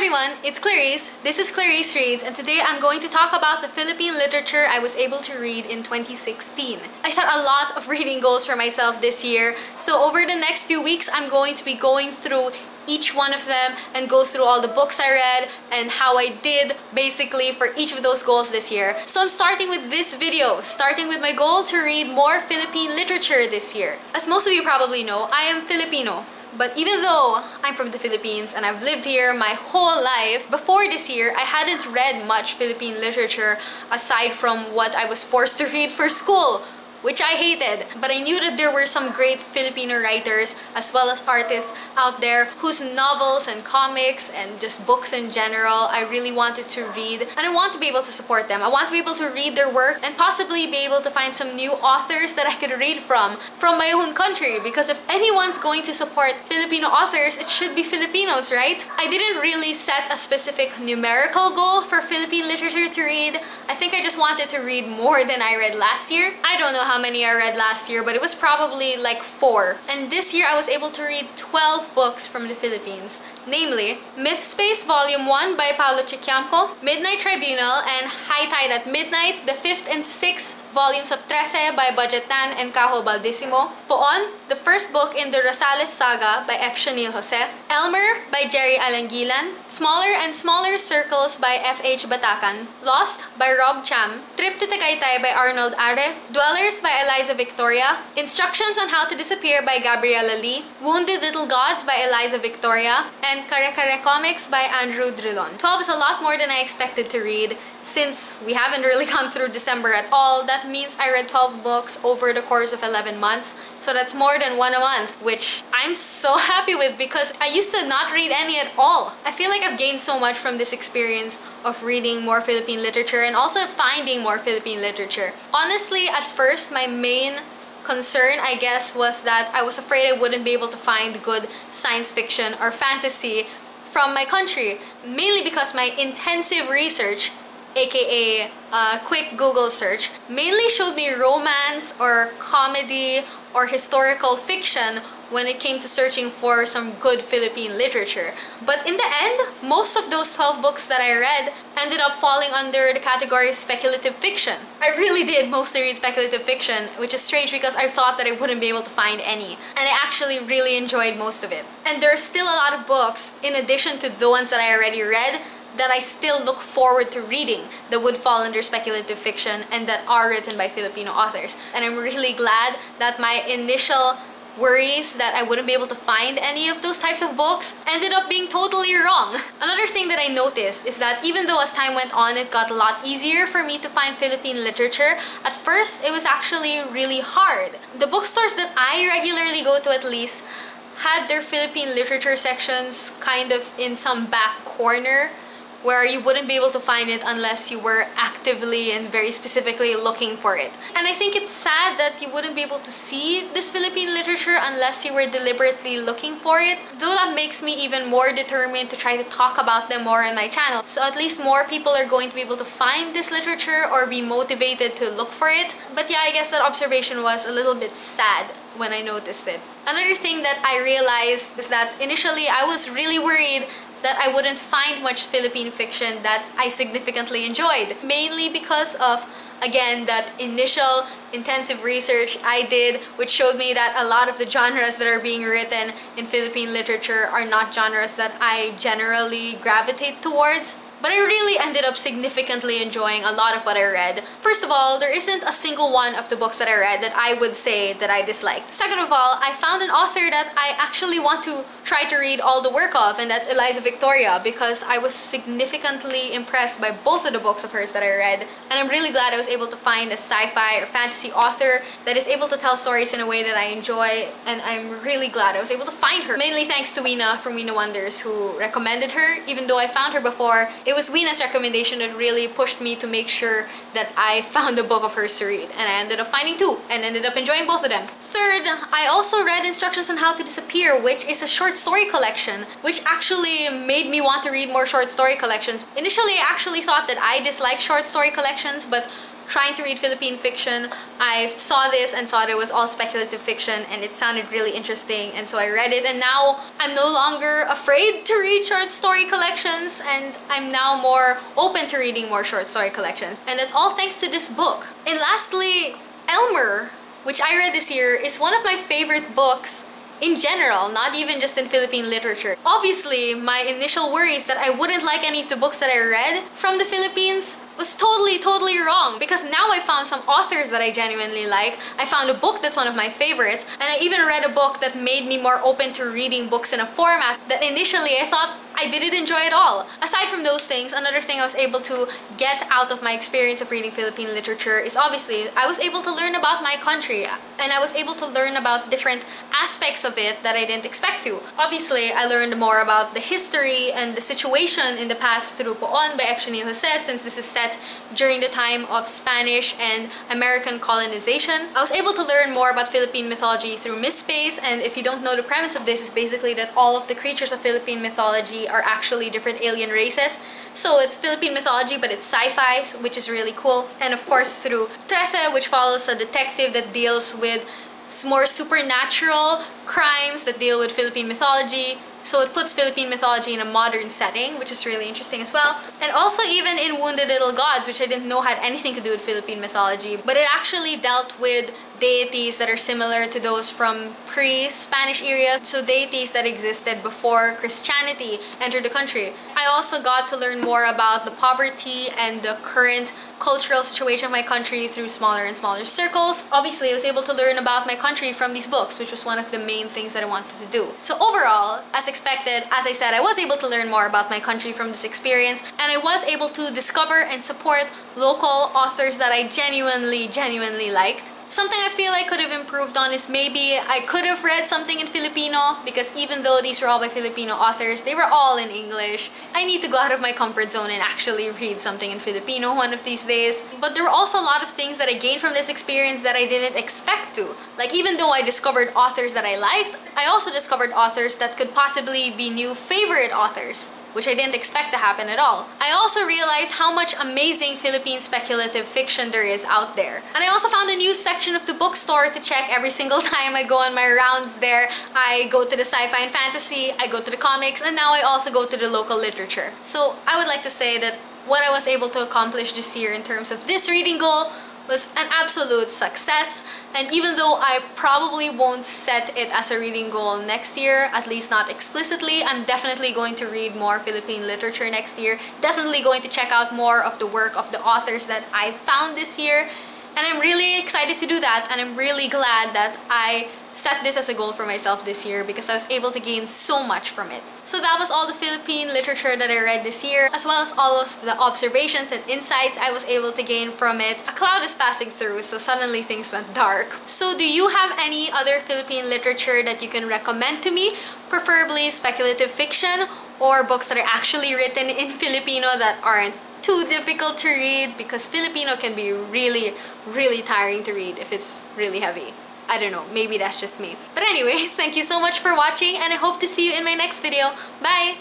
everyone, it's Clarice. This is Clarice Reads, and today I'm going to talk about the Philippine literature I was able to read in 2016. I set a lot of reading goals for myself this year, so over the next few weeks I'm going to be going through each one of them and go through all the books I read and how I did basically for each of those goals this year. So I'm starting with this video, starting with my goal to read more Philippine literature this year. As most of you probably know, I am Filipino. But even though I'm from the Philippines and I've lived here my whole life, before this year, I hadn't read much Philippine literature aside from what I was forced to read for school, which I hated. But I knew that there were some great Filipino writers as well as artists out there whose novels and comics and just books in general I really wanted to read, and I want to be able to support them. I want to be able to read their work and possibly be able to find some new authors that I could read from my own country, because if anyone's going to support Filipino authors, it should be Filipinos, right? I didn't really set a specific numerical goal for Philippine literature to read. I think I just wanted to read more than I read last year. I don't know how many I read last year, but it was probably like 4. And this year I was able to read 12 books from the Philippines. Namely, Mythspace Volume 1 by Paulo Chiquiamco, Midnight Tribunal, and High Tide at Midnight, the 5th and 6th volumes of Trece by Budgetan and Cajo Baldissimo, Po-on, the first book in the Rosales Saga by F. Chanil Jose, Elmer by Jerry Alangilan, Smaller and Smaller Circles by F. H. Batacan, Lost by Rob Cham, Trip to Tagaytay by Arnold Are, Dwellers by Eliza Victoria, Instructions on How to Disappear by Gabriela Lee, Wounded Little Gods by Eliza Victoria, and Kare Kare Comics by Andrew Drilon. 12 is a lot more than I expected to read. Since we haven't really gone through December at all, that means I read 12 books over the course of 11 months. So that's more than one a month, which I'm so happy with because I used to not read any at all. I feel like I've gained so much from this experience of reading more Philippine literature and also finding more Philippine literature. Honestly, at first, my main concern, I guess, was that I was afraid I wouldn't be able to find good science fiction or fantasy from my country, mainly because my intensive research, aka quick Google search, mainly showed me romance or comedy or historical fiction when it came to searching for some good Philippine literature. But in the end, most of those 12 books that I read ended up falling under the category of speculative fiction. I really did mostly read speculative fiction, which is strange because I thought that I wouldn't be able to find any. And I actually really enjoyed most of it. And there are still a lot of books, in addition to the ones that I already read, that I still look forward to reading that would fall under speculative fiction and that are written by Filipino authors. And I'm really glad that my initial worries that I wouldn't be able to find any of those types of books ended up being totally wrong. Another thing that I noticed is that even though as time went on, it got a lot easier for me to find Philippine literature, at first it was actually really hard. The bookstores that I regularly go to, at least, had their Philippine literature sections kind of in some back corner where you wouldn't be able to find it unless you were actively and very specifically looking for it. And I think it's sad that you wouldn't be able to see this Philippine literature unless you were deliberately looking for it. Though that makes me even more determined to try to talk about them more on my channel. So at least more people are going to be able to find this literature or be motivated to look for it. But yeah, I guess that observation was a little bit sad when I noticed it. Another thing that I realized is that initially I was really worried that I wouldn't find much Philippine fiction that I significantly enjoyed. Mainly because of, again, that initial intensive research I did, which showed me that a lot of the genres that are being written in Philippine literature are not genres that I generally gravitate towards. But I really ended up significantly enjoying a lot of what I read. First of all, there isn't a single one of the books that I read that I would say that I disliked. Second of all, I found an author that I actually want to try to read all the work of, and that's Eliza Victoria, because I was significantly impressed by both of the books of hers that I read. And I'm really glad I was able to find a sci-fi or fantasy author that is able to tell stories in a way that I enjoy, and I'm really glad I was able to find her. Mainly thanks to Weena from Weena Wonders, who recommended her. Even though I found her before, it was Weena's recommendation that really pushed me to make sure that I found a book of hers to read, and I ended up finding 2 and ended up enjoying both of them. Third, I also read Instructions on How to Disappear, which is a short story collection, which actually made me want to read more short story collections. Initially, I actually thought that I disliked short story collections, but trying to read Philippine fiction, I saw this and saw that it was all speculative fiction and it sounded really interesting, and so I read it, and now I'm no longer afraid to read short story collections, and I'm now more open to reading more short story collections. And that's all thanks to this book. And lastly, Elmer, which I read this year, is one of my favorite books in general, not even just in Philippine literature. Obviously, my initial worries that I wouldn't like any of the books that I read from the Philippines was totally wrong, because now I found some authors that I genuinely like. I found a book that's one of my favorites, and I even read a book that made me more open to reading books in a format that initially I thought I didn't enjoy at all. Aside from those things, another thing I was able to get out of my experience of reading Philippine literature is obviously I was able to learn about my country, and I was able to learn about different aspects of it that I didn't expect to. Obviously, I learned more about the history and the situation in the past through Po-on by F. Jose, since this is set during the time of Spanish and American colonization. I was able to learn more about Philippine mythology through Mythspace, and if you don't know, the premise of this is basically that all of the creatures of Philippine mythology are actually different alien races. So it's Philippine mythology, but it's sci-fi, which is really cool. And of course through Trece, which follows a detective that deals with more supernatural crimes that deal with Philippine mythology. So it puts Philippine mythology in a modern setting, which is really interesting as well. And also even in Wounded Little Gods, which I didn't know had anything to do with Philippine mythology, but it actually dealt with deities that are similar to those from pre-Spanish era, so deities that existed before Christianity entered the country. I also got to learn more about the poverty and the current cultural situation of my country through smaller and smaller circles. Obviously, I was able to learn about my country from these books, which was one of the main things that I wanted to do. So overall, as expected, as I said, I was able to learn more about my country from this experience, and I was able to discover and support local authors that I genuinely liked. Something I feel I could have improved on is maybe I could have read something in Filipino, because even though these were all by Filipino authors, they were all in English. I need to go out of my comfort zone and actually read something in Filipino one of these days. But there were also a lot of things that I gained from this experience that I didn't expect to. Like, even though I discovered authors that I liked, I also discovered authors that could possibly be new favorite authors, which I didn't expect to happen at all. I also realized how much amazing Philippine speculative fiction there is out there. And I also found a new section of the bookstore to check every single time I go on my rounds there. I go to the sci-fi and fantasy, I go to the comics, and now I also go to the local literature. So I would like to say that what I was able to accomplish this year in terms of this reading goal was an absolute success. And even though I probably won't set it as a reading goal next year, at least not explicitly, I'm definitely going to read more Philippine literature next year. Definitely going to check out more of the work of the authors that I found this year. And I'm really excited to do that, and I'm really glad that I set this as a goal for myself this year, because I was able to gain so much from it. So that was all the Philippine literature that I read this year, as well as all of the observations and insights I was able to gain from it. A cloud is passing through, so suddenly things went dark. So do you have any other Philippine literature that you can recommend to me? Preferably speculative fiction, or books that are actually written in Filipino that aren't too difficult to read, because Filipino can be really tiring to read if it's really heavy. I don't know, maybe that's just me. But anyway, thank you so much for watching, and I hope to see you in my next video. Bye!